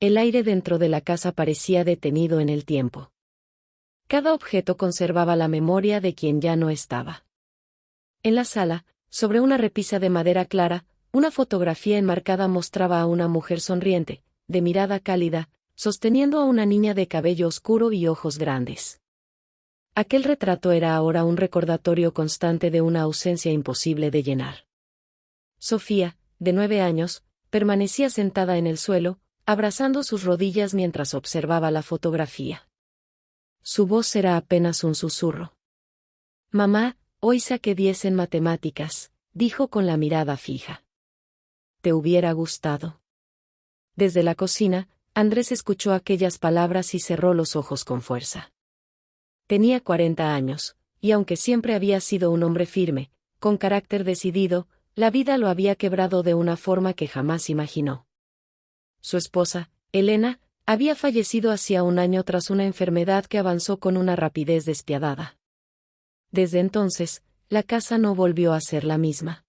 El aire dentro de la casa parecía detenido en el tiempo. Cada objeto conservaba la memoria de quien ya no estaba. En la sala, sobre una repisa de madera clara, una fotografía enmarcada mostraba a una mujer sonriente, de mirada cálida, sosteniendo a una niña de cabello oscuro y ojos grandes. Aquel retrato era ahora un recordatorio constante de una ausencia imposible de llenar. Sofía, de 9 años, permanecía sentada en el suelo, abrazando sus rodillas mientras observaba la fotografía. Su voz era apenas un susurro. «Mamá, hoy saqué 10 en matemáticas», dijo con la mirada fija. «¿Te hubiera gustado?». Desde la cocina, Andrés escuchó aquellas palabras y cerró los ojos con fuerza. Tenía 40 años, y aunque siempre había sido un hombre firme, con carácter decidido, la vida lo había quebrado de una forma que jamás imaginó. Su esposa, Elena, había fallecido hacía un año tras una enfermedad que avanzó con una rapidez despiadada. Desde entonces, la casa no volvió a ser la misma.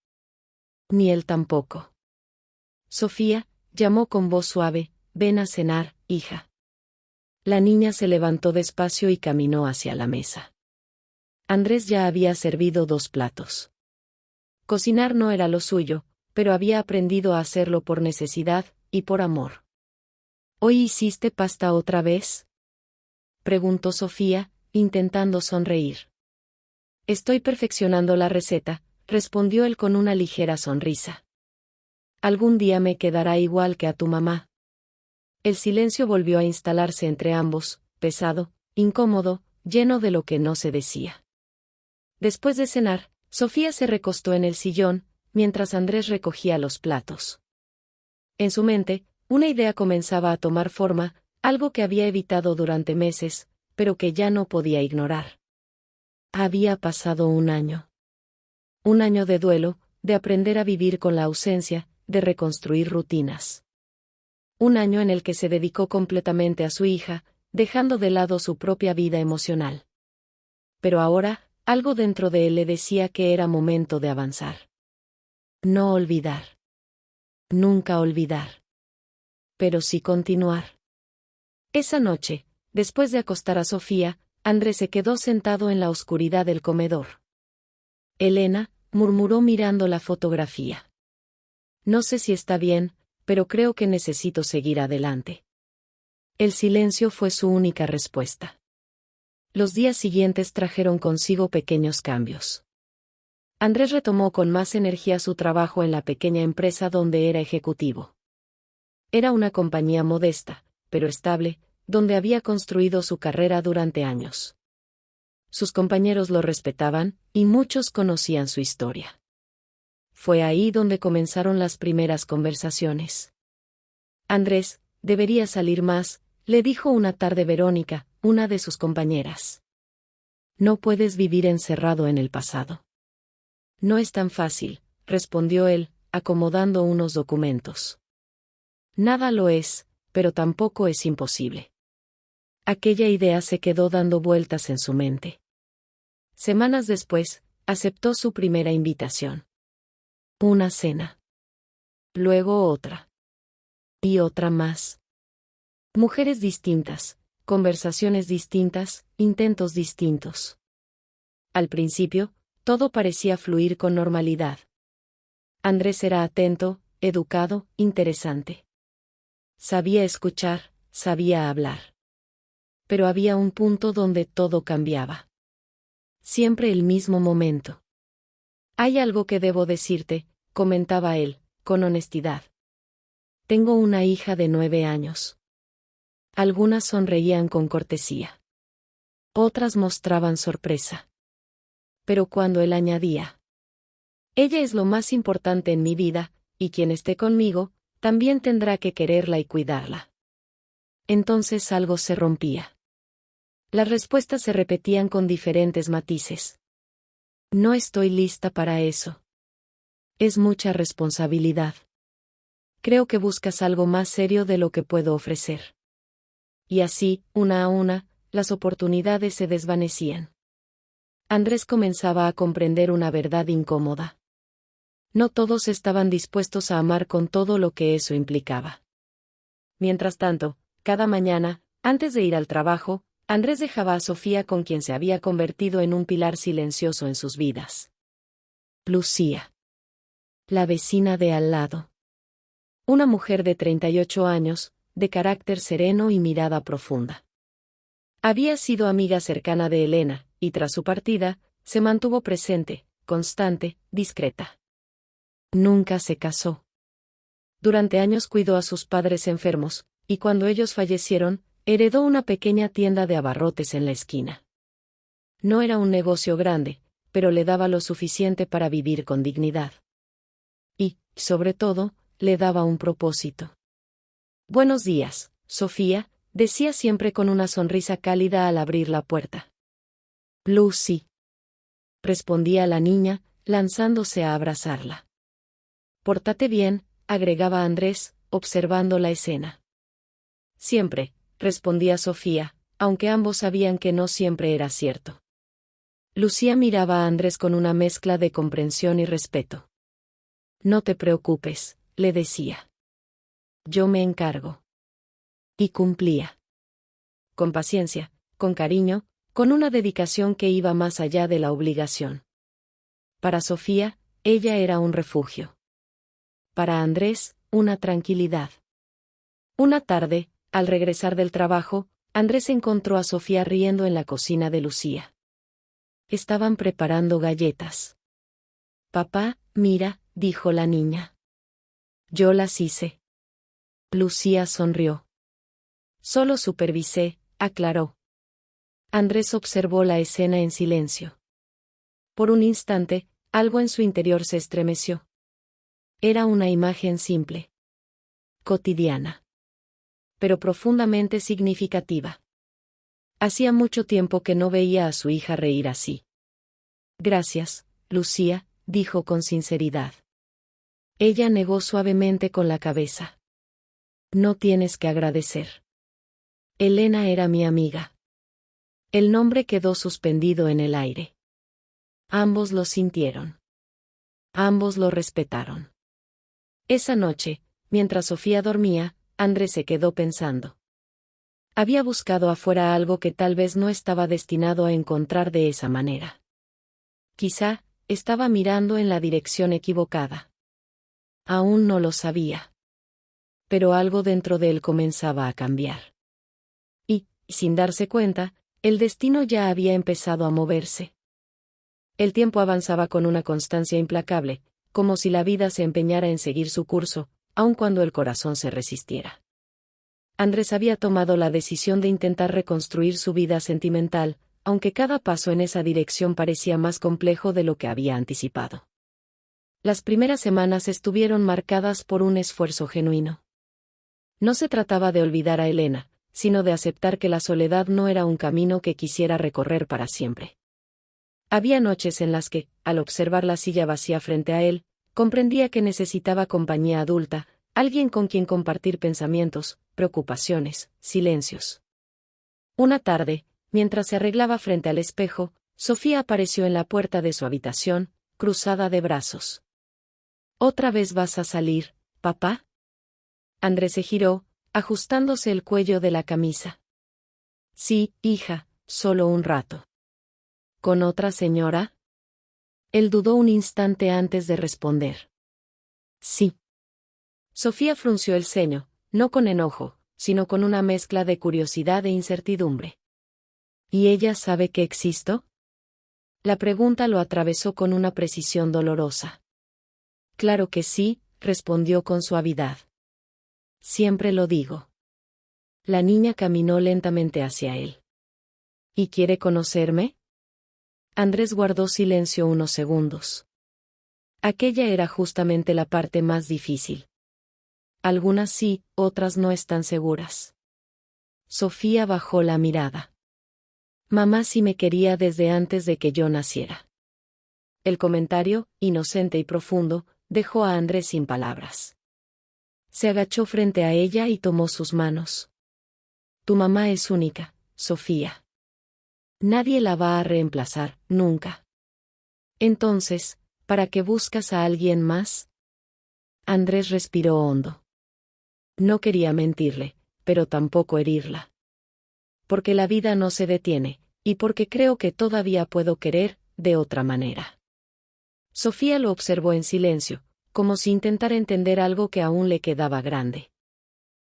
Ni él tampoco. Sofía, llamó con voz suave, «Ven a cenar, hija». La niña se levantó despacio y caminó hacia la mesa. Andrés ya había servido 2 platos. Cocinar no era lo suyo, pero había aprendido a hacerlo por necesidad y por amor. «¿Hoy hiciste pasta otra vez?», preguntó Sofía, intentando sonreír. «Estoy perfeccionando la receta», respondió él con una ligera sonrisa. «Algún día me quedará igual que a tu mamá». El silencio volvió a instalarse entre ambos, pesado, incómodo, lleno de lo que no se decía. Después de cenar, Sofía se recostó en el sillón, mientras Andrés recogía los platos. En su mente, una idea comenzaba a tomar forma, algo que había evitado durante meses, pero que ya no podía ignorar. Había pasado un año. Un año de duelo, de aprender a vivir con la ausencia, de reconstruir rutinas. Un año en el que se dedicó completamente a su hija, dejando de lado su propia vida emocional. Pero ahora, algo dentro de él le decía que era momento de avanzar. No olvidar. Nunca olvidar. Pero sí continuar. Esa noche, después de acostar a Sofía, Andrés se quedó sentado en la oscuridad del comedor. «Elena», murmuró mirando la fotografía. «No sé si está bien, pero creo que necesito seguir adelante». El silencio fue su única respuesta. Los días siguientes trajeron consigo pequeños cambios. Andrés retomó con más energía su trabajo en la pequeña empresa donde era ejecutivo. Era una compañía modesta, pero estable, donde había construido su carrera durante años. Sus compañeros lo respetaban, y muchos conocían su historia. Fue ahí donde comenzaron las primeras conversaciones. «Andrés, debería salir más», le dijo una tarde Verónica, una de sus compañeras. «No puedes vivir encerrado en el pasado». «No es tan fácil», respondió él, acomodando unos documentos. «Nada lo es, pero tampoco es imposible». Aquella idea se quedó dando vueltas en su mente. Semanas después, aceptó su primera invitación. Una cena. Luego otra. Y otra más. Mujeres distintas, conversaciones distintas, intentos distintos. Al principio, todo parecía fluir con normalidad. Andrés era atento, educado, interesante. Sabía escuchar, sabía hablar. Pero había un punto donde todo cambiaba. Siempre el mismo momento. «Hay algo que debo decirte», comentaba él, con honestidad. «Tengo una hija de 9 años». Algunas sonreían con cortesía. Otras mostraban sorpresa. Pero cuando él añadía: «Ella es lo más importante en mi vida, y quien esté conmigo, también tendrá que quererla y cuidarla». Entonces algo se rompía. Las respuestas se repetían con diferentes matices. «No estoy lista para eso. Es mucha responsabilidad. Creo que buscas algo más serio de lo que puedo ofrecer». Y así, una a una, las oportunidades se desvanecían. Andrés comenzaba a comprender una verdad incómoda. No todos estaban dispuestos a amar con todo lo que eso implicaba. Mientras tanto, cada mañana, antes de ir al trabajo, Andrés dejaba a Sofía con quien se había convertido en un pilar silencioso en sus vidas. Lucía. La vecina de al lado. Una mujer de 38 años, de carácter sereno y mirada profunda. Había sido amiga cercana de Elena, y tras su partida, se mantuvo presente, constante, discreta. Nunca se casó. Durante años cuidó a sus padres enfermos, y cuando ellos fallecieron, heredó una pequeña tienda de abarrotes en la esquina. No era un negocio grande, pero le daba lo suficiente para vivir con dignidad. Y, sobre todo, le daba un propósito. Buenos días, Sofía, decía siempre con una sonrisa cálida al abrir la puerta. Lucy. Respondía la niña, lanzándose a abrazarla. Pórtate bien, agregaba Andrés, observando la escena. Siempre, respondía Sofía, aunque ambos sabían que no siempre era cierto. Lucía miraba a Andrés con una mezcla de comprensión y respeto. No te preocupes, le decía. Yo me encargo. Y cumplía. Con paciencia, con cariño, con una dedicación que iba más allá de la obligación. Para Sofía, ella era un refugio. Para Andrés, una tranquilidad. Una tarde, al regresar del trabajo, Andrés encontró a Sofía riendo en la cocina de Lucía. Estaban preparando galletas. Papá, mira, dijo la niña. Yo las hice. Lucía sonrió. Solo supervisé, aclaró. Andrés observó la escena en silencio. Por un instante, algo en su interior se estremeció. Era una imagen simple. Cotidiana. Pero profundamente significativa. Hacía mucho tiempo que no veía a su hija reír así. Gracias, Lucía, dijo con sinceridad. Ella negó suavemente con la cabeza. No tienes que agradecer. Elena era mi amiga. El nombre quedó suspendido en el aire. Ambos lo sintieron. Ambos lo respetaron. Esa noche, mientras Sofía dormía, Andrés se quedó pensando. Había buscado afuera algo que tal vez no estaba destinado a encontrar de esa manera. Quizá, estaba mirando en la dirección equivocada. Aún no lo sabía. Pero algo dentro de él comenzaba a cambiar. Y, sin darse cuenta, el destino ya había empezado a moverse. El tiempo avanzaba con una constancia implacable, como si la vida se empeñara en seguir su curso, aun cuando el corazón se resistiera. Andrés había tomado la decisión de intentar reconstruir su vida sentimental, aunque cada paso en esa dirección parecía más complejo de lo que había anticipado. Las primeras semanas estuvieron marcadas por un esfuerzo genuino. No se trataba de olvidar a Elena, sino de aceptar que la soledad no era un camino que quisiera recorrer para siempre. Había noches en las que, al observar la silla vacía frente a él, comprendía que necesitaba compañía adulta, alguien con quien compartir pensamientos, preocupaciones, silencios. Una tarde, mientras se arreglaba frente al espejo, Sofía apareció en la puerta de su habitación, cruzada de brazos. ¿Otra vez vas a salir, papá? Andrés se giró, ajustándose el cuello de la camisa. Sí, hija, solo un rato. ¿Con otra señora? Él dudó un instante antes de responder. Sí. Sofía frunció el ceño, no con enojo, sino con una mezcla de curiosidad e incertidumbre. ¿Y ella sabe que existo? La pregunta lo atravesó con una precisión dolorosa. Claro que sí, respondió con suavidad. Siempre lo digo. La niña caminó lentamente hacia él. ¿Y quiere conocerme? Andrés guardó silencio unos segundos. Aquella era justamente la parte más difícil. Algunas sí, otras no están seguras. Sofía bajó la mirada. Mamá sí me quería desde antes de que yo naciera. El comentario, inocente y profundo, dejó a Andrés sin palabras. Se agachó frente a ella y tomó sus manos. Tu mamá es única, Sofía. Nadie la va a reemplazar, nunca. Entonces, ¿para qué buscas a alguien más? Andrés respiró hondo. No quería mentirle, pero tampoco herirla. Porque la vida no se detiene, y porque creo que todavía puedo querer, de otra manera. Sofía lo observó en silencio, como si intentara entender algo que aún le quedaba grande.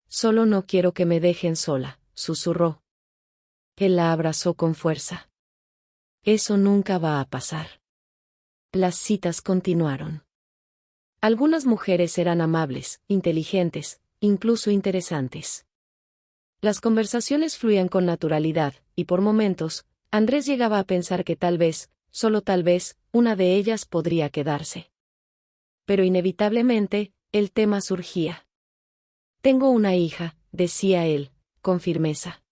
Solo no quiero que me dejen sola, susurró. Él la abrazó con fuerza. Eso nunca va a pasar. Las citas continuaron. Algunas mujeres eran amables, inteligentes, incluso interesantes. Las conversaciones fluían con naturalidad, y por momentos, Andrés llegaba a pensar que tal vez, solo tal vez, una de ellas podría quedarse. Pero inevitablemente, el tema surgía. Tengo una hija, decía él, con firmeza.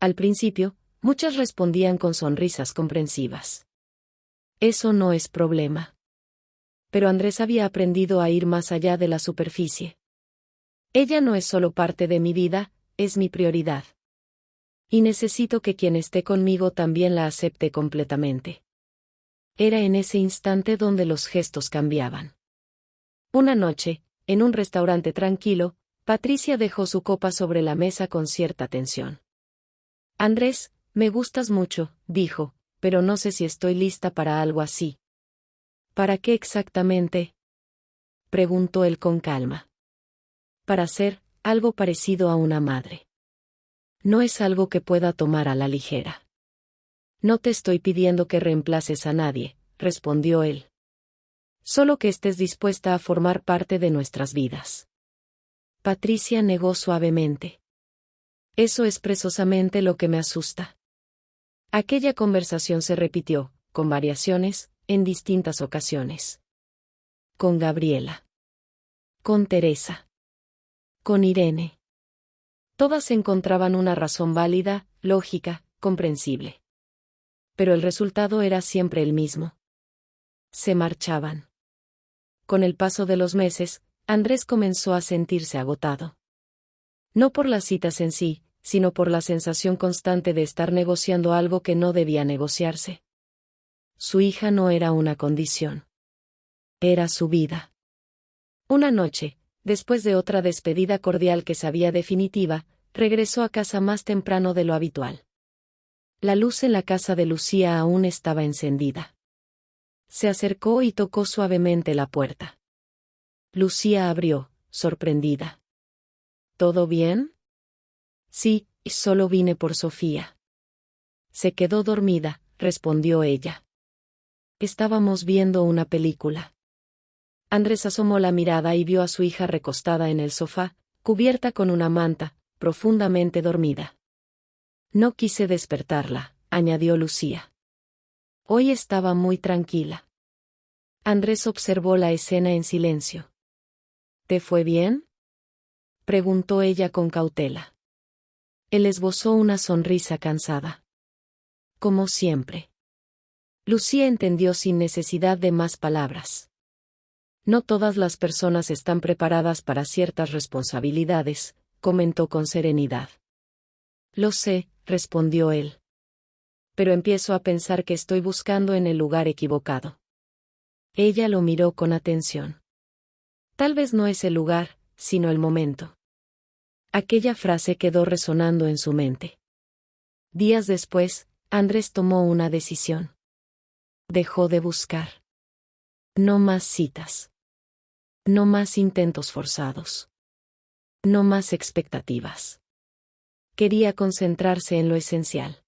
Al principio, muchas respondían con sonrisas comprensivas. Eso no es problema. Pero Andrés había aprendido a ir más allá de la superficie. Ella no es solo parte de mi vida, es mi prioridad. Y necesito que quien esté conmigo también la acepte completamente. Era en ese instante donde los gestos cambiaban. Una noche, en un restaurante tranquilo, Patricia dejó su copa sobre la mesa con cierta tensión. Andrés, me gustas mucho, dijo, pero no sé si estoy lista para algo así. ¿Para qué exactamente? Preguntó él con calma. Para ser algo parecido a una madre. No es algo que pueda tomar a la ligera. No te estoy pidiendo que reemplaces a nadie, respondió él. Solo que estés dispuesta a formar parte de nuestras vidas. Patricia negó suavemente. Eso es precisamente lo que me asusta. Aquella conversación se repitió, con variaciones, en distintas ocasiones. Con Gabriela. Con Teresa. Con Irene. Todas encontraban una razón válida, lógica, comprensible. Pero el resultado era siempre el mismo. Se marchaban. Con el paso de los meses, Andrés comenzó a sentirse agotado. No por las citas en sí, sino por la sensación constante de estar negociando algo que no debía negociarse. Su hija no era una condición. Era su vida. Una noche, después de otra despedida cordial que sabía definitiva, regresó a casa más temprano de lo habitual. La luz en la casa de Lucía aún estaba encendida. Se acercó y tocó suavemente la puerta. Lucía abrió, sorprendida. ¿Todo bien? Sí, solo vine por Sofía. Se quedó dormida, respondió ella. Estábamos viendo una película. Andrés asomó la mirada y vio a su hija recostada en el sofá, cubierta con una manta, profundamente dormida. No quise despertarla, añadió Lucía. Hoy estaba muy tranquila. Andrés observó la escena en silencio. ¿Te fue bien? Preguntó ella con cautela. Él esbozó una sonrisa cansada. Como siempre. Lucía entendió sin necesidad de más palabras. No todas las personas están preparadas para ciertas responsabilidades, comentó con serenidad. Lo sé, respondió él. Pero empiezo a pensar que estoy buscando en el lugar equivocado. Ella lo miró con atención. Tal vez no es el lugar, sino el momento. Aquella frase quedó resonando en su mente. Días después, Andrés tomó una decisión. Dejó de buscar. No más citas. No más intentos forzados. No más expectativas. Quería concentrarse en lo esencial.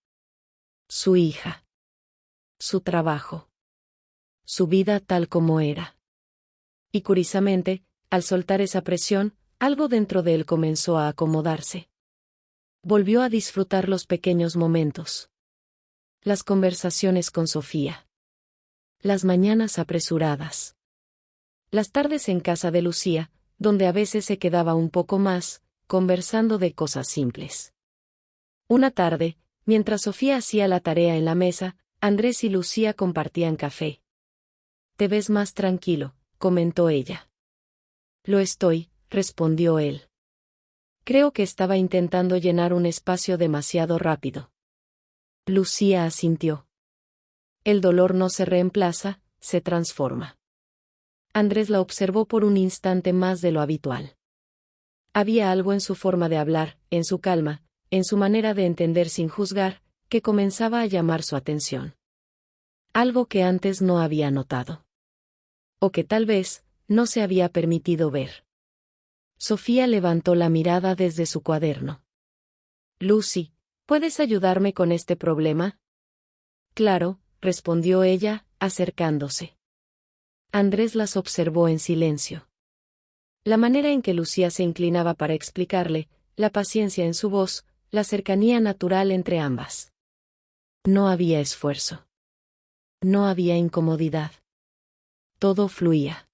Su hija. Su trabajo. Su vida tal como era. Y curiosamente, al soltar esa presión, algo dentro de él comenzó a acomodarse. Volvió a disfrutar los pequeños momentos. Las conversaciones con Sofía. Las mañanas apresuradas. Las tardes en casa de Lucía, donde a veces se quedaba un poco más, conversando de cosas simples. Una tarde, mientras Sofía hacía la tarea en la mesa, Andrés y Lucía compartían café. Te ves más tranquilo, comentó ella. Lo estoy, respondió él. Creo que estaba intentando llenar un espacio demasiado rápido. Lucía asintió. El dolor no se reemplaza, se transforma. Andrés la observó por un instante más de lo habitual. Había algo en su forma de hablar, en su calma, en su manera de entender sin juzgar, que comenzaba a llamar su atención. Algo que antes no había notado. O que tal vez, no se había permitido ver. Sofía levantó la mirada desde su cuaderno. Lucy, ¿puedes ayudarme con este problema? Claro, respondió ella, acercándose. Andrés las observó en silencio. La manera en que Lucía se inclinaba para explicarle, la paciencia en su voz, la cercanía natural entre ambas. No había esfuerzo. No había incomodidad. Todo fluía.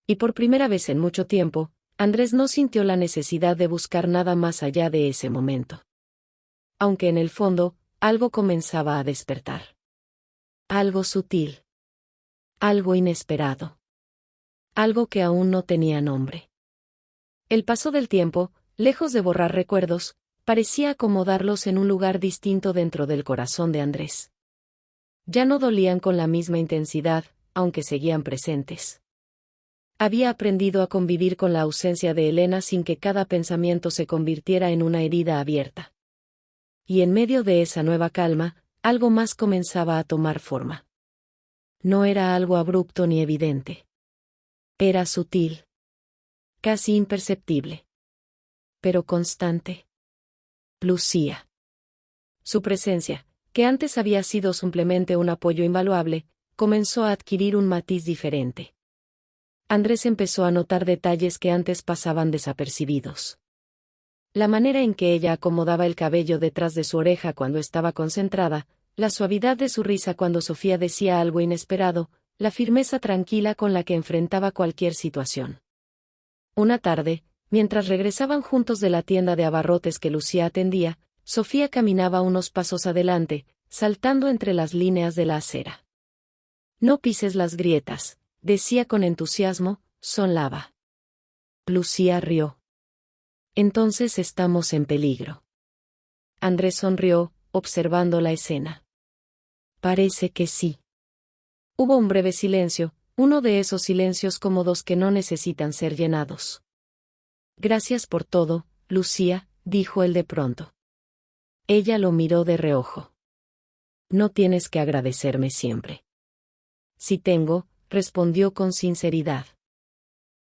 Y por primera vez en mucho tiempo, Andrés no sintió la necesidad de buscar nada más allá de ese momento. Aunque en el fondo, algo comenzaba a despertar. Algo sutil. Algo inesperado. Algo que aún no tenía nombre. El paso del tiempo, lejos de borrar recuerdos, parecía acomodarlos en un lugar distinto dentro del corazón de Andrés. Ya no dolían con la misma intensidad, aunque seguían presentes. Había aprendido a convivir con la ausencia de Elena sin que cada pensamiento se convirtiera en una herida abierta. Y en medio de esa nueva calma, algo más comenzaba a tomar forma. No era algo abrupto ni evidente. Era sutil. Casi imperceptible. Pero constante. Lucía. Su presencia, que antes había sido simplemente un apoyo invaluable, comenzó a adquirir un matiz diferente. Andrés empezó a notar detalles que antes pasaban desapercibidos. La manera en que ella acomodaba el cabello detrás de su oreja cuando estaba concentrada, la suavidad de su risa cuando Sofía decía algo inesperado, la firmeza tranquila con la que enfrentaba cualquier situación. Una tarde, mientras regresaban juntos de la tienda de abarrotes que Lucía atendía, Sofía caminaba unos pasos adelante, saltando entre las líneas de la acera. No pises las grietas, decía con entusiasmo, son lava. Lucía rió. Entonces estamos en peligro. Andrés sonrió, observando la escena. Parece que sí. Hubo un breve silencio, uno de esos silencios cómodos que no necesitan ser llenados. Gracias por todo, Lucía, dijo él de pronto. Ella lo miró de reojo. No tienes que agradecerme siempre. Sí tengo, respondió con sinceridad.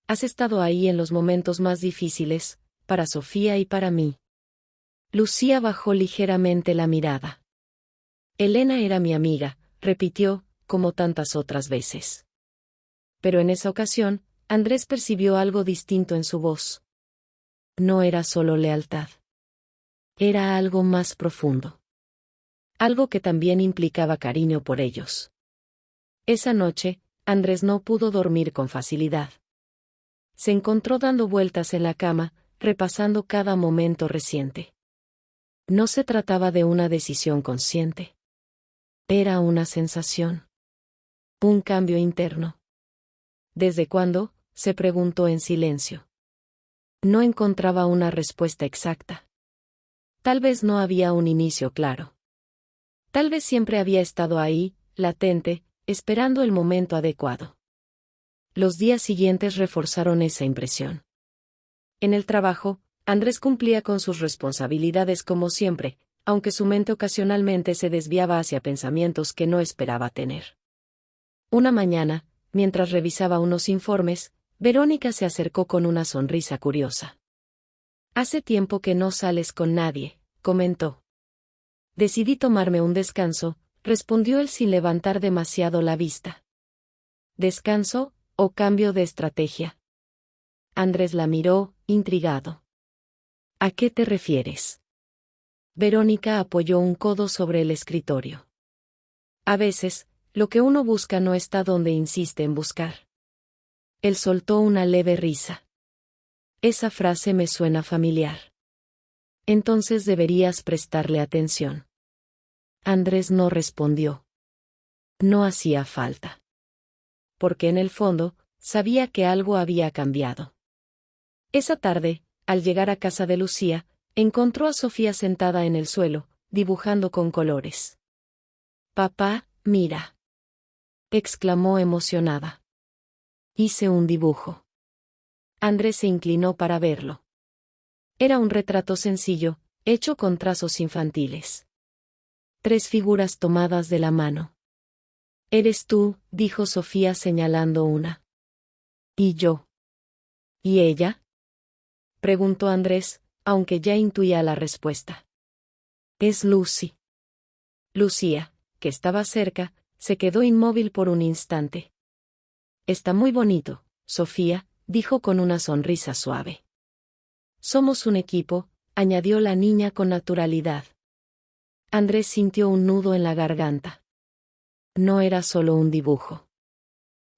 Has estado ahí en los momentos más difíciles, para Sofía y para mí. Lucía bajó ligeramente la mirada. Elena era mi amiga, repitió, como tantas otras veces. Pero en esa ocasión, Andrés percibió algo distinto en su voz. No era solo lealtad. Era algo más profundo. Algo que también implicaba cariño por ellos. Esa noche, Andrés no pudo dormir con facilidad. Se encontró dando vueltas en la cama, repasando cada momento reciente. No se trataba de una decisión consciente. Era una sensación. Un cambio interno. ¿Desde cuándo?, se preguntó en silencio. No encontraba una respuesta exacta. Tal vez no había un inicio claro. Tal vez siempre había estado ahí, latente, esperando el momento adecuado. Los días siguientes reforzaron esa impresión. En el trabajo, Andrés cumplía con sus responsabilidades como siempre, aunque su mente ocasionalmente se desviaba hacia pensamientos que no esperaba tener. Una mañana, mientras revisaba unos informes, Verónica se acercó con una sonrisa curiosa. Hace tiempo que no sales con nadie, comentó. Decidí tomarme un descanso, respondió él sin levantar demasiado la vista. ¿Descanso, o cambio de estrategia? Andrés la miró, intrigado. ¿A qué te refieres? Verónica apoyó un codo sobre el escritorio. A veces, lo que uno busca no está donde insiste en buscar. Él soltó una leve risa. Esa frase me suena familiar. Entonces deberías prestarle atención. Andrés no respondió. No hacía falta. Porque en el fondo, sabía que algo había cambiado. Esa tarde, al llegar a casa de Lucía, encontró a Sofía sentada en el suelo, dibujando con colores. «Papá, mira», exclamó emocionada. Hice un dibujo. Andrés se inclinó para verlo. Era un retrato sencillo, hecho con trazos infantiles. 3 figuras tomadas de la mano. «Eres tú», dijo Sofía señalando una. «¿Y yo?» «¿Y ella?», preguntó Andrés, aunque ya intuía la respuesta. «Es Lucy». Lucía, que estaba cerca, se quedó inmóvil por un instante. «Está muy bonito, Sofía», dijo con una sonrisa suave. «Somos un equipo», añadió la niña con naturalidad. Andrés sintió un nudo en la garganta. No era solo un dibujo.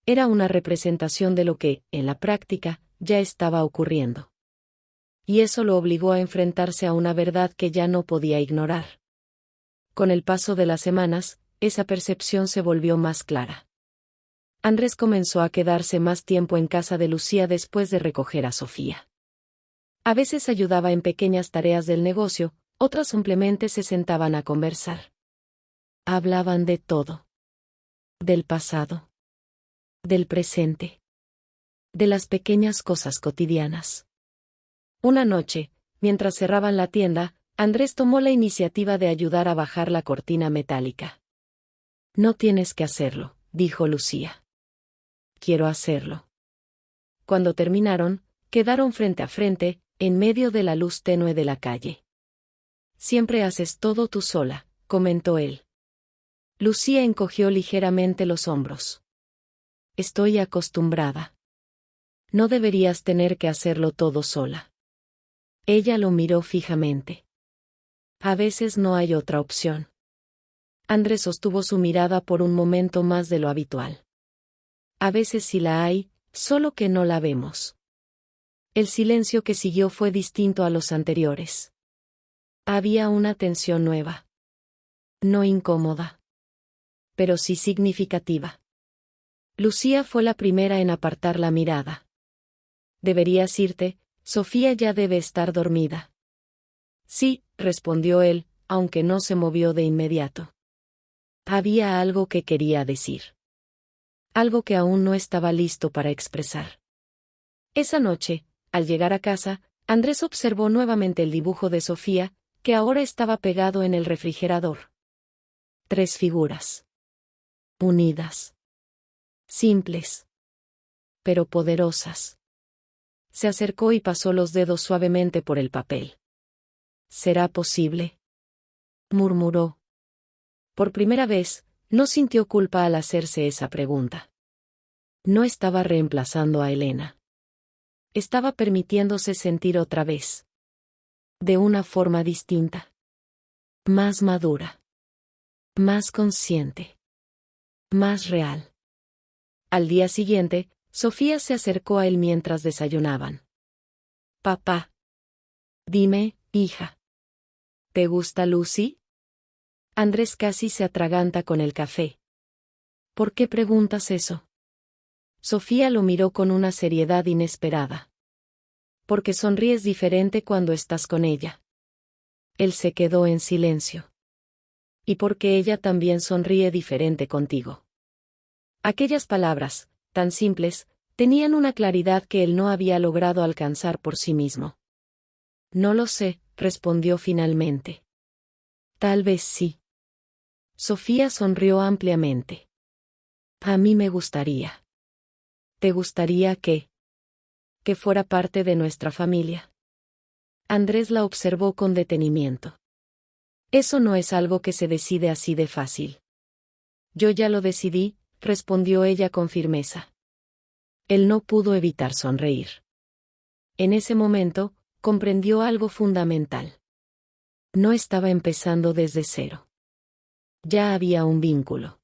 Era una representación de lo que, en la práctica, ya estaba ocurriendo. Y eso lo obligó a enfrentarse a una verdad que ya no podía ignorar. Con el paso de las semanas, esa percepción se volvió más clara. Andrés comenzó a quedarse más tiempo en casa de Lucía después de recoger a Sofía. A veces ayudaba en pequeñas tareas del negocio, otras simplemente se sentaban a conversar. Hablaban de todo. Del pasado. Del presente. De las pequeñas cosas cotidianas. Una noche, mientras cerraban la tienda, Andrés tomó la iniciativa de ayudar a bajar la cortina metálica. «No tienes que hacerlo», dijo Lucía. «Quiero hacerlo». Cuando terminaron, quedaron frente a frente, en medio de la luz tenue de la calle. «Siempre haces todo tú sola», comentó él. Lucía encogió ligeramente los hombros. «Estoy acostumbrada». «No deberías tener que hacerlo todo sola». Ella lo miró fijamente. «A veces no hay otra opción». Andrés sostuvo su mirada por un momento más de lo habitual. «A veces sí la hay, solo que no la vemos». El silencio que siguió fue distinto a los anteriores. Había una tensión nueva. No incómoda. Pero sí significativa. Lucía fue la primera en apartar la mirada. «Deberías irte, Sofía ya debe estar dormida». «Sí», respondió él, aunque no se movió de inmediato. Había algo que quería decir. Algo que aún no estaba listo para expresar. Esa noche, al llegar a casa, Andrés observó nuevamente el dibujo de Sofía, que ahora estaba pegado en el refrigerador. 3 figuras. Unidas. Simples. Pero poderosas. Se acercó y pasó los dedos suavemente por el papel. «¿Será posible?», murmuró. Por primera vez, no sintió culpa al hacerse esa pregunta. No estaba reemplazando a Elena. Estaba permitiéndose sentir otra vez. De una forma distinta. Más madura. Más consciente. Más real. Al día siguiente, Sofía se acercó a él mientras desayunaban. «Papá. Dime, hija. ¿Te gusta Lucy?». Andrés casi se atraganta con el café. «¿Por qué preguntas eso?». Sofía lo miró con una seriedad inesperada. «Porque sonríes diferente cuando estás con ella». Él se quedó en silencio. «Y porque ella también sonríe diferente contigo». Aquellas palabras, tan simples, tenían una claridad que él no había logrado alcanzar por sí mismo. «No lo sé», respondió finalmente. «Tal vez sí». Sofía sonrió ampliamente. «A mí me gustaría». «¿Te gustaría qué?». «Que fuera parte de nuestra familia». Andrés la observó con detenimiento. «Eso no es algo que se decide así de fácil». «Yo ya lo decidí», respondió ella con firmeza. Él no pudo evitar sonreír. En ese momento, comprendió algo fundamental. No estaba empezando desde cero. Ya había un vínculo.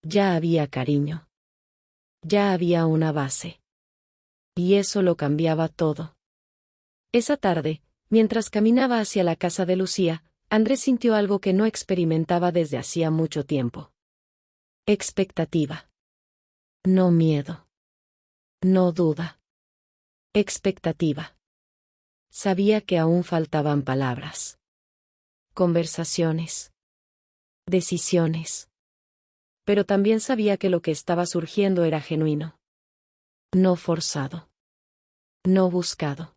Ya había cariño. Ya había una base. Y eso lo cambiaba todo. Esa tarde, mientras caminaba hacia la casa de Lucía, Andrés sintió algo que no experimentaba desde hacía mucho tiempo. Expectativa. No miedo. No duda. Expectativa. Sabía que aún faltaban palabras. Conversaciones. Decisiones. Pero también sabía que lo que estaba surgiendo era genuino. No forzado. No buscado.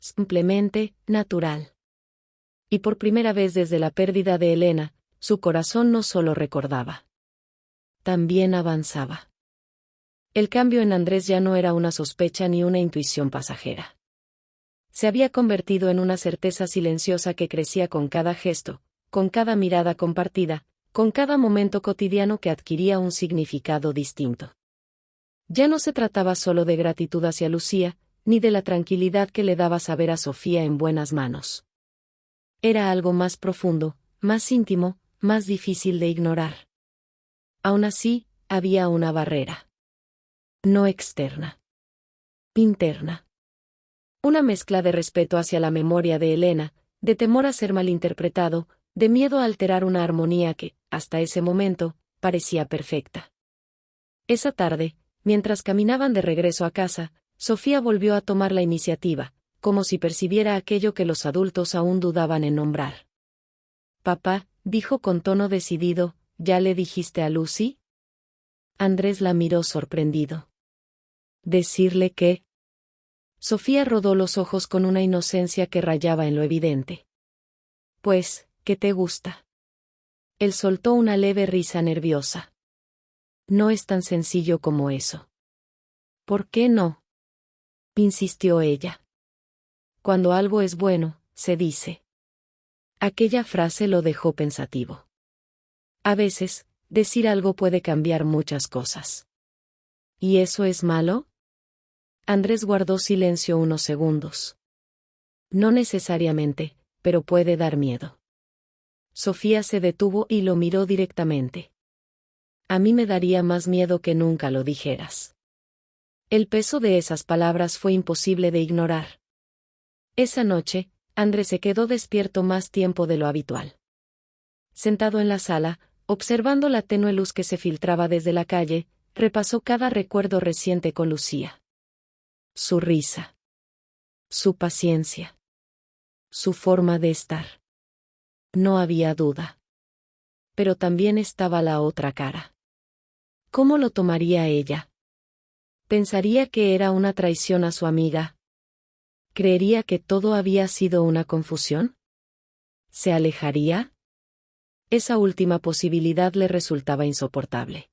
simplemente, natural. Y por primera vez desde la pérdida de Elena, su corazón no solo recordaba. También avanzaba. El cambio en Andrés ya no era una sospecha ni una intuición pasajera. Se había convertido en una certeza silenciosa que crecía con cada gesto, con cada mirada compartida, con cada momento cotidiano que adquiría un significado distinto. Ya no se trataba solo de gratitud hacia Lucía, ni de la tranquilidad que le daba saber a Sofía en buenas manos. Era algo más profundo, más íntimo, más difícil de ignorar. Aún así, había una barrera. No externa. Interna. Una mezcla de respeto hacia la memoria de Elena, de temor a ser malinterpretado, de miedo a alterar una armonía que, hasta ese momento, parecía perfecta. Esa tarde, mientras caminaban de regreso a casa, Sofía volvió a tomar la iniciativa, como si percibiera aquello que los adultos aún dudaban en nombrar. «Papá», dijo con tono decidido, «¿ya le dijiste a Lucy?» Andrés la miró sorprendido. «¿Decirle qué?» Sofía rodó los ojos con una inocencia que rayaba en lo evidente. «Pues, ¿qué te gusta?» Él soltó una leve risa nerviosa. «No es tan sencillo como eso». «¿Por qué no?», insistió ella. «Cuando algo es bueno, se dice». Aquella frase lo dejó pensativo. A veces, decir algo puede cambiar muchas cosas. ¿Y eso es malo? Andrés guardó silencio unos segundos. No necesariamente, pero puede dar miedo. Sofía se detuvo y lo miró directamente. A mí me daría más miedo que nunca lo dijeras. El peso de esas palabras fue imposible de ignorar. Esa noche, Andrés se quedó despierto más tiempo de lo habitual. Sentado en la sala, observando la tenue luz que se filtraba desde la calle, repasó cada recuerdo reciente con Lucía. Su risa. Su paciencia. Su forma de estar. No había duda. Pero también estaba la otra cara. ¿Cómo lo tomaría ella? ¿Pensaría que era una traición a su amiga? ¿Creería que todo había sido una confusión? ¿Se alejaría? Esa última posibilidad le resultaba insoportable.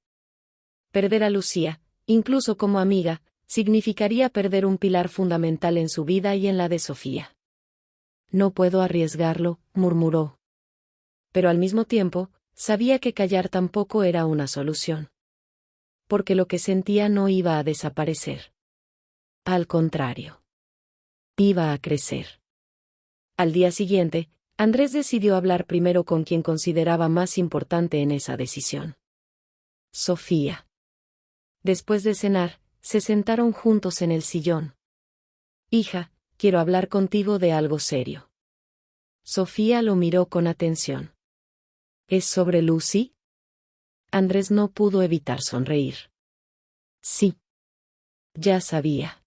Perder a Lucía, incluso como amiga, significaría perder un pilar fundamental en su vida y en la de Sofía. «No puedo arriesgarlo», murmuró. Pero al mismo tiempo, sabía que callar tampoco era una solución. Porque lo que sentía no iba a desaparecer. Al contrario. Iba a crecer. Al día siguiente, Andrés decidió hablar primero con quien consideraba más importante en esa decisión. Sofía. Después de cenar, se sentaron juntos en el sillón. «Hija, quiero hablar contigo de algo serio». Sofía lo miró con atención. «¿Es sobre Lucy?» Andrés no pudo evitar sonreír. «Sí. Ya sabía».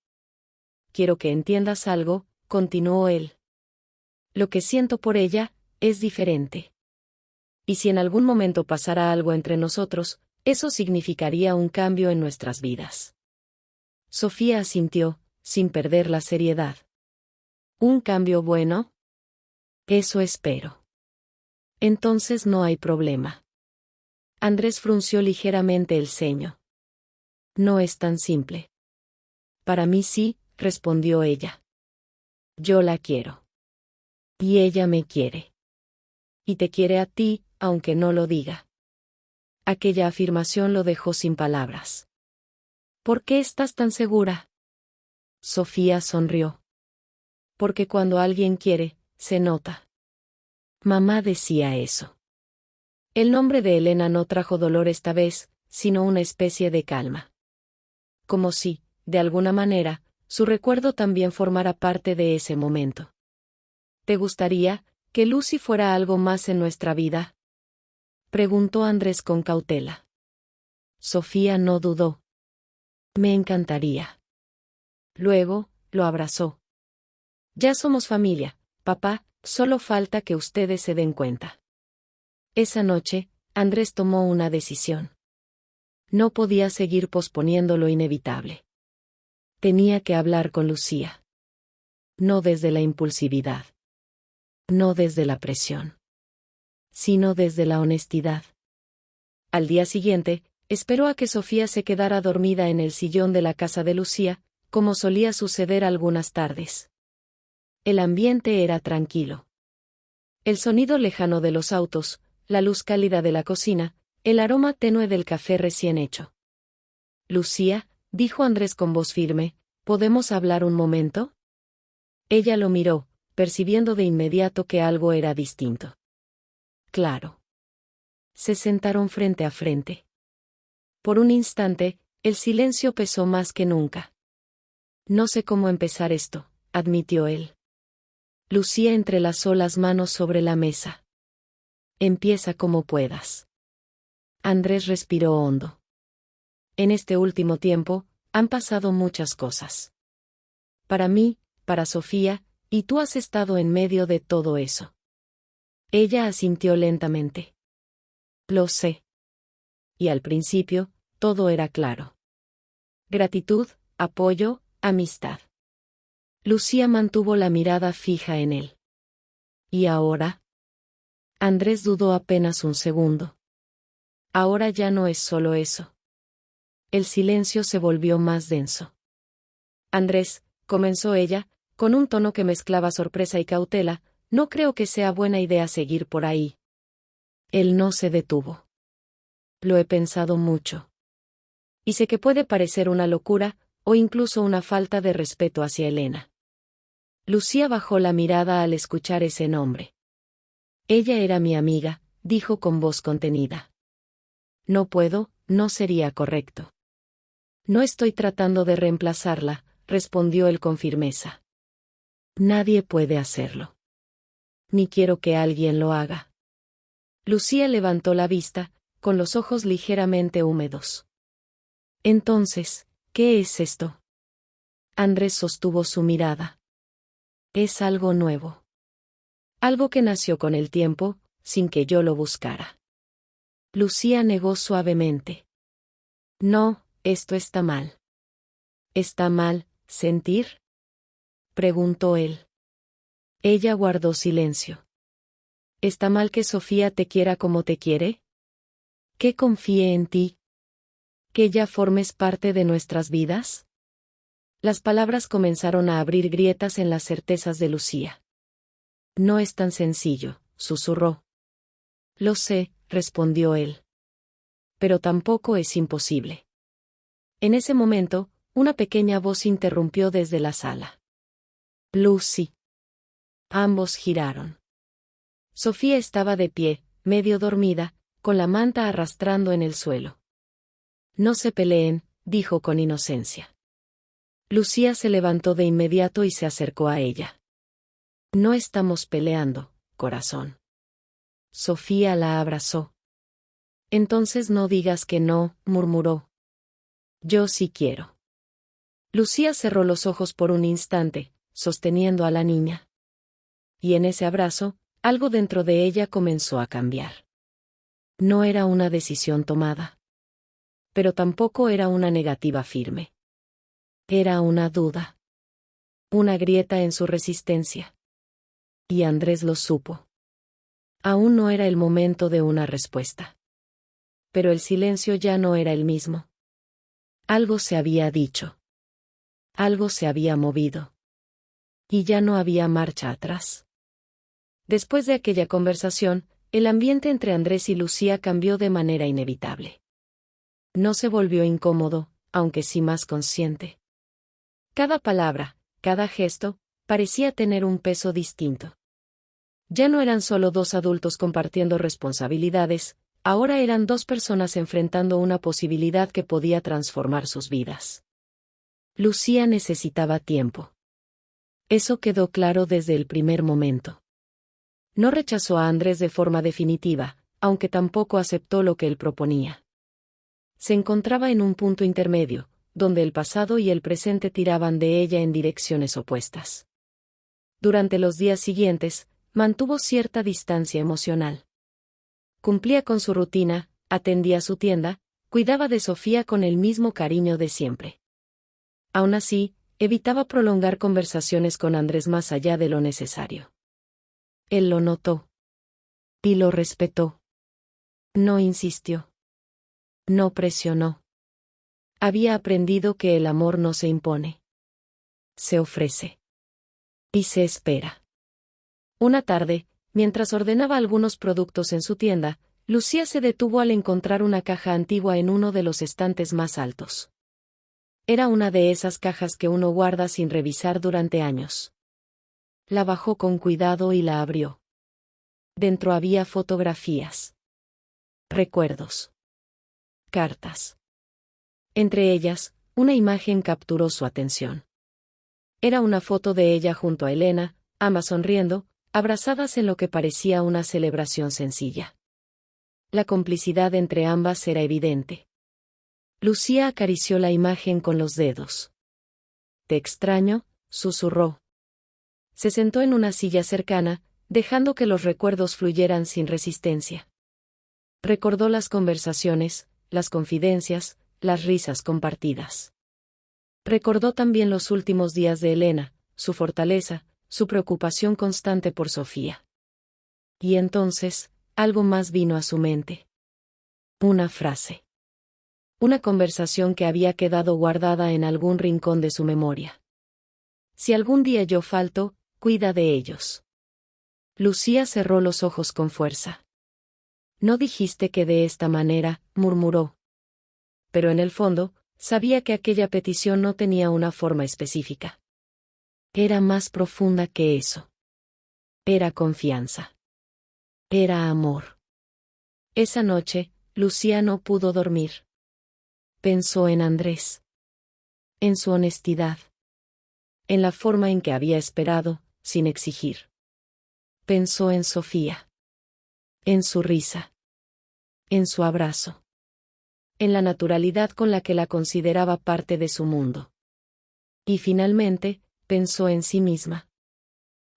«Quiero que entiendas algo», continuó él. «Lo que siento por ella es diferente. Y si en algún momento pasara algo entre nosotros, eso significaría un cambio en nuestras vidas». Sofía asintió, sin perder la seriedad. «¿Un cambio bueno?» «Eso espero». «Entonces no hay problema». Andrés frunció ligeramente el ceño. «No es tan simple». «Para mí sí», respondió ella. «Yo la quiero. Y ella me quiere. Y te quiere a ti, aunque no lo diga». Aquella afirmación lo dejó sin palabras. «¿Por qué estás tan segura?» Sofía sonrió. «Porque cuando alguien quiere, se nota». Mamá decía eso. El nombre de Elena no trajo dolor esta vez, sino una especie de calma. Como si, de alguna manera, su recuerdo también formara parte de ese momento. «¿Te gustaría que Lucy fuera algo más en nuestra vida?», preguntó Andrés con cautela. Sofía no dudó. «Me encantaría». Luego, lo abrazó. «Ya somos familia, papá, solo falta que ustedes se den cuenta». Esa noche, Andrés tomó una decisión. No podía seguir posponiendo lo inevitable. Tenía que hablar con Lucía. No desde la impulsividad. No desde la presión. Sino desde la honestidad. Al día siguiente, esperó a que Sofía se quedara dormida en el sillón de la casa de Lucía, como solía suceder algunas tardes. El ambiente era tranquilo. El sonido lejano de los autos, la luz cálida de la cocina, el aroma tenue del café recién hecho. Lucía, dijo Andrés con voz firme, ¿podemos hablar un momento? Ella lo miró, percibiendo de inmediato que algo era distinto. Claro. Se sentaron frente a frente. Por un instante, el silencio pesó más que nunca. No sé cómo empezar esto, admitió él. Lucía entrelazó las manos sobre la mesa. Empieza como puedas. Andrés respiró hondo. En este último tiempo, han pasado muchas cosas. Para mí, para Sofía, y tú has estado en medio de todo eso. Ella asintió lentamente. Lo sé. Y al principio, todo era claro. Gratitud, apoyo, amistad. Lucía mantuvo la mirada fija en él. ¿Y ahora? Andrés dudó apenas un segundo. Ahora ya no es solo eso. El silencio se volvió más denso. Andrés, comenzó ella, con un tono que mezclaba sorpresa y cautela, no creo que sea buena idea seguir por ahí. Él no se detuvo. Lo he pensado mucho. Y sé que puede parecer una locura, o incluso una falta de respeto hacia Elena. Lucía bajó la mirada al escuchar ese nombre. Ella era mi amiga, dijo con voz contenida. No puedo, no sería correcto. No estoy tratando de reemplazarla, respondió él con firmeza. Nadie puede hacerlo. Ni quiero que alguien lo haga. Lucía levantó la vista, con los ojos ligeramente húmedos. Entonces, ¿qué es esto? Andrés sostuvo su mirada. Es algo nuevo. Algo que nació con el tiempo, sin que yo lo buscara. Lucía negó suavemente. No, esto está mal. ¿Está mal, sentir? Preguntó él. Ella guardó silencio. ¿Está mal que Sofía te quiera como te quiere? ¿Que confíe en ti? ¿Que ya formes parte de nuestras vidas? Las palabras comenzaron a abrir grietas en las certezas de Lucía. No es tan sencillo, susurró. Lo sé, respondió él. Pero tampoco es imposible. En ese momento, una pequeña voz interrumpió desde la sala. Lucy. Ambos giraron. Sofía estaba de pie, medio dormida, con la manta arrastrando en el suelo. No se peleen, dijo con inocencia. Lucía se levantó de inmediato y se acercó a ella. No estamos peleando, corazón. Sofía la abrazó. Entonces no digas que no, murmuró. Yo sí quiero. Lucía cerró los ojos por un instante, sosteniendo a la niña. Y en ese abrazo, algo dentro de ella comenzó a cambiar. No era una decisión tomada. Pero tampoco era una negativa firme. Era una duda. Una grieta en su resistencia. Y Andrés lo supo. Aún no era el momento de una respuesta. Pero el silencio ya no era el mismo. Algo se había dicho. Algo se había movido. Y ya no había marcha atrás. Después de aquella conversación, el ambiente entre Andrés y Lucía cambió de manera inevitable. No se volvió incómodo, aunque sí más consciente. Cada palabra, cada gesto, parecía tener un peso distinto. Ya no eran solo dos adultos compartiendo responsabilidades, ahora eran dos personas enfrentando una posibilidad que podía transformar sus vidas. Lucía necesitaba tiempo. Eso quedó claro desde el primer momento. No rechazó a Andrés de forma definitiva, aunque tampoco aceptó lo que él proponía. Se encontraba en un punto intermedio, donde el pasado y el presente tiraban de ella en direcciones opuestas. Durante los días siguientes, mantuvo cierta distancia emocional. Cumplía con su rutina, atendía su tienda, cuidaba de Sofía con el mismo cariño de siempre. Aún así, Evitaba prolongar conversaciones con Andrés más allá de lo necesario. Él lo notó. Y lo respetó. No insistió. No presionó. Había aprendido que el amor no se impone. Se ofrece. Y se espera. Una tarde, mientras ordenaba algunos productos en su tienda, Lucía se detuvo al encontrar una caja antigua en uno de los estantes más altos. Era una de esas cajas que uno guarda sin revisar durante años. La bajó con cuidado y la abrió. Dentro había fotografías. Recuerdos. Cartas. Entre ellas, una imagen capturó su atención. Era una foto de ella junto a Elena, ambas sonriendo, abrazadas en lo que parecía una celebración sencilla. La complicidad entre ambas era evidente. Lucía acarició la imagen con los dedos. «Te extraño», susurró. Se sentó en una silla cercana, dejando que los recuerdos fluyeran sin resistencia. Recordó las conversaciones, las confidencias, las risas compartidas. Recordó también los últimos días de Elena, su fortaleza, su preocupación constante por Sofía. Y entonces, algo más vino a su mente. Una frase. Una conversación que había quedado guardada en algún rincón de su memoria. Si algún día yo falto, cuida de ellos. Lucía cerró los ojos con fuerza. No dijiste que de esta manera, murmuró. Pero en el fondo, sabía que aquella petición no tenía una forma específica. Era más profunda que eso. Era confianza. Era amor. Esa noche, Lucía no pudo dormir. Pensó en Andrés. En su honestidad. En la forma en que había esperado, sin exigir. Pensó en Sofía. En su risa. En su abrazo. En la naturalidad con la que la consideraba parte de su mundo. Y finalmente, pensó en sí misma.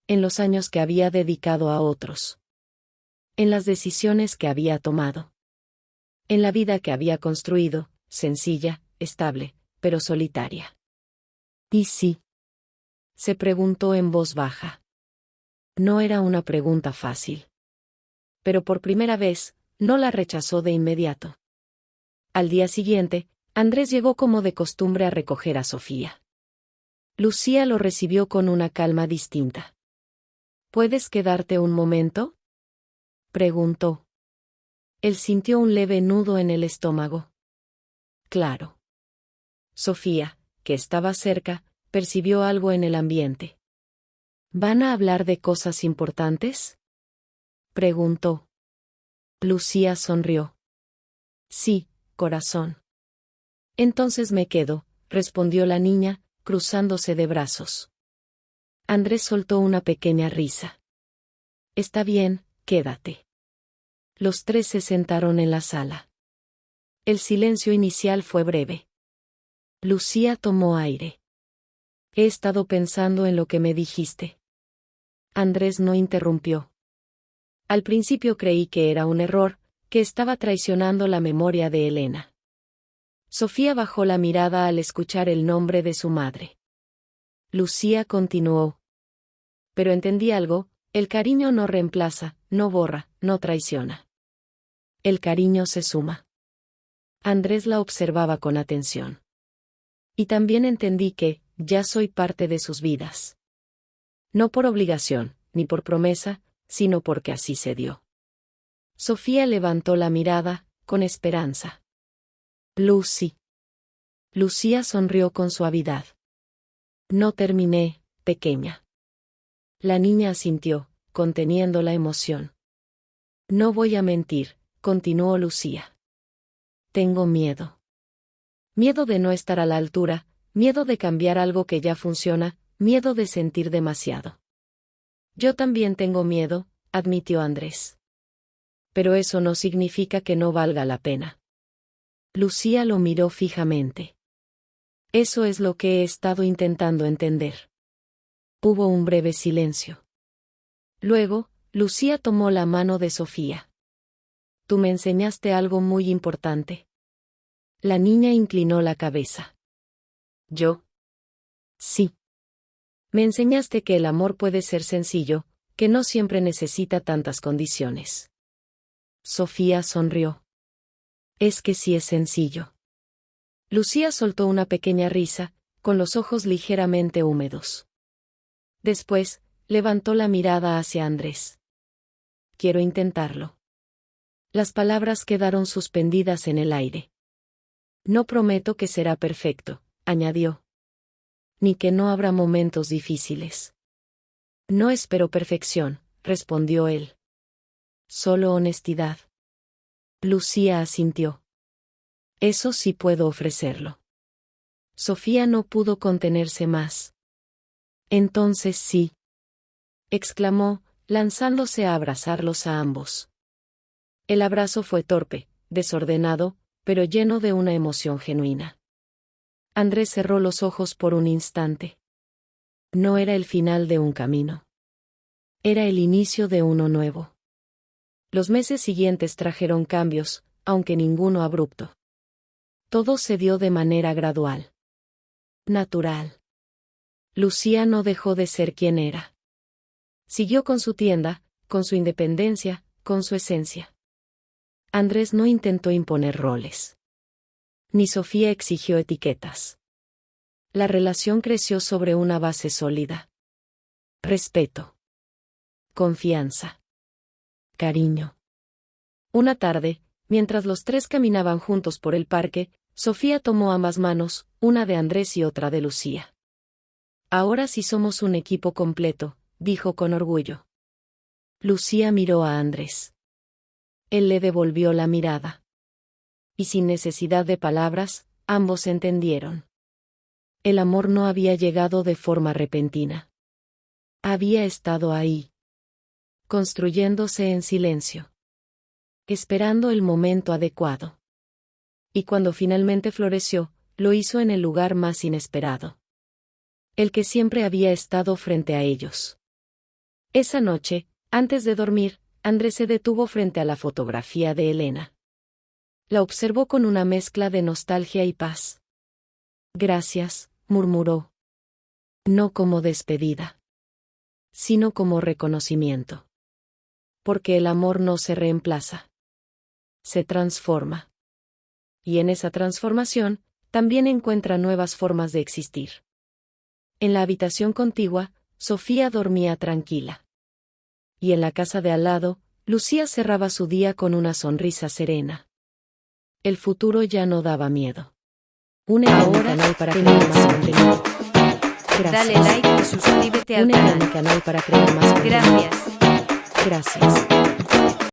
En los años que había dedicado a otros. En las decisiones que había tomado. En la vida que había construido, sencilla, estable, pero solitaria. ¿Y sí? Se preguntó en voz baja. No era una pregunta fácil. Pero por primera vez, no la rechazó de inmediato. Al día siguiente, Andrés llegó como de costumbre a recoger a Sofía. Lucía lo recibió con una calma distinta. ¿Puedes quedarte un momento?, preguntó. Él sintió un leve nudo en el estómago. Claro. Sofía, que estaba cerca, percibió algo en el ambiente. ¿Van a hablar de cosas importantes?, preguntó. Lucía sonrió. Sí, corazón. Entonces me quedo, respondió la niña, cruzándose de brazos. Andrés soltó una pequeña risa. Está bien, quédate. Los tres se sentaron en la sala. El silencio inicial fue breve. Lucía tomó aire. He estado pensando en lo que me dijiste. Andrés no interrumpió. Al principio creí que era un error, que estaba traicionando la memoria de Elena. Sofía bajó la mirada al escuchar el nombre de su madre. Lucía continuó. Pero entendí algo, el cariño no reemplaza, no borra, no traiciona. El cariño se suma. Andrés la observaba con atención. Y también entendí que, ya soy parte de sus vidas. No por obligación, ni por promesa, sino porque así se dio. Sofía levantó la mirada, con esperanza. Lucy. Lucía sonrió con suavidad. No terminé, pequeña. La niña asintió, conteniendo la emoción. No voy a mentir, continuó Lucía. Tengo miedo. Miedo de no estar a la altura, miedo de cambiar algo que ya funciona, miedo de sentir demasiado. Yo también tengo miedo, admitió Andrés. Pero eso no significa que no valga la pena. Lucía lo miró fijamente. Eso es lo que he estado intentando entender. Hubo un breve silencio. Luego, Lucía tomó la mano de Sofía. Tú me enseñaste algo muy importante. La niña inclinó la cabeza. ¿Yo? Sí. Me enseñaste que el amor puede ser sencillo, que no siempre necesita tantas condiciones. Sofía sonrió. Es que sí es sencillo. Lucía soltó una pequeña risa, con los ojos ligeramente húmedos. Después, levantó la mirada hacia Andrés. Quiero intentarlo. Las palabras quedaron suspendidas en el aire. No prometo que será perfecto, añadió. Ni que no habrá momentos difíciles. No espero perfección, respondió él. Solo honestidad. Lucía asintió. Eso sí puedo ofrecerlo. Sofía no pudo contenerse más. Entonces sí, exclamó, lanzándose a abrazarlos a ambos. El abrazo fue torpe, desordenado, pero lleno de una emoción genuina. Andrés cerró los ojos por un instante. No era el final de un camino. Era el inicio de uno nuevo. Los meses siguientes trajeron cambios, aunque ninguno abrupto. Todo se dio de manera gradual. Natural. Lucía no dejó de ser quien era. Siguió con su tienda, con su independencia, con su esencia. Andrés no intentó imponer roles. Ni Sofía exigió etiquetas. La relación creció sobre una base sólida. Respeto. Confianza. Cariño. Una tarde, mientras los tres caminaban juntos por el parque, Sofía tomó ambas manos, una de Andrés y otra de Lucía. Ahora sí somos un equipo completo, dijo con orgullo. Lucía miró a Andrés. Él le devolvió la mirada. Y sin necesidad de palabras, ambos entendieron. El amor no había llegado de forma repentina. Había estado ahí. Construyéndose en silencio. Esperando el momento adecuado. Y cuando finalmente floreció, lo hizo en el lugar más inesperado. El que siempre había estado frente a ellos. Esa noche, antes de dormir, Andrés se detuvo frente a la fotografía de Elena. La observó con una mezcla de nostalgia y paz. Gracias, murmuró. No como despedida. Sino como reconocimiento. Porque el amor no se reemplaza. Se transforma. Y en esa transformación, también encuentra nuevas formas de existir. En la habitación contigua, Sofía dormía tranquila. Y en la casa de al lado, Lucía cerraba su día con una sonrisa serena. El futuro ya no daba miedo. Únete a mi canal para crear más contenido. Gracias. Dale like y suscríbete al Únete a mi canal. canal para crear más contenido. Gracias. Gracias.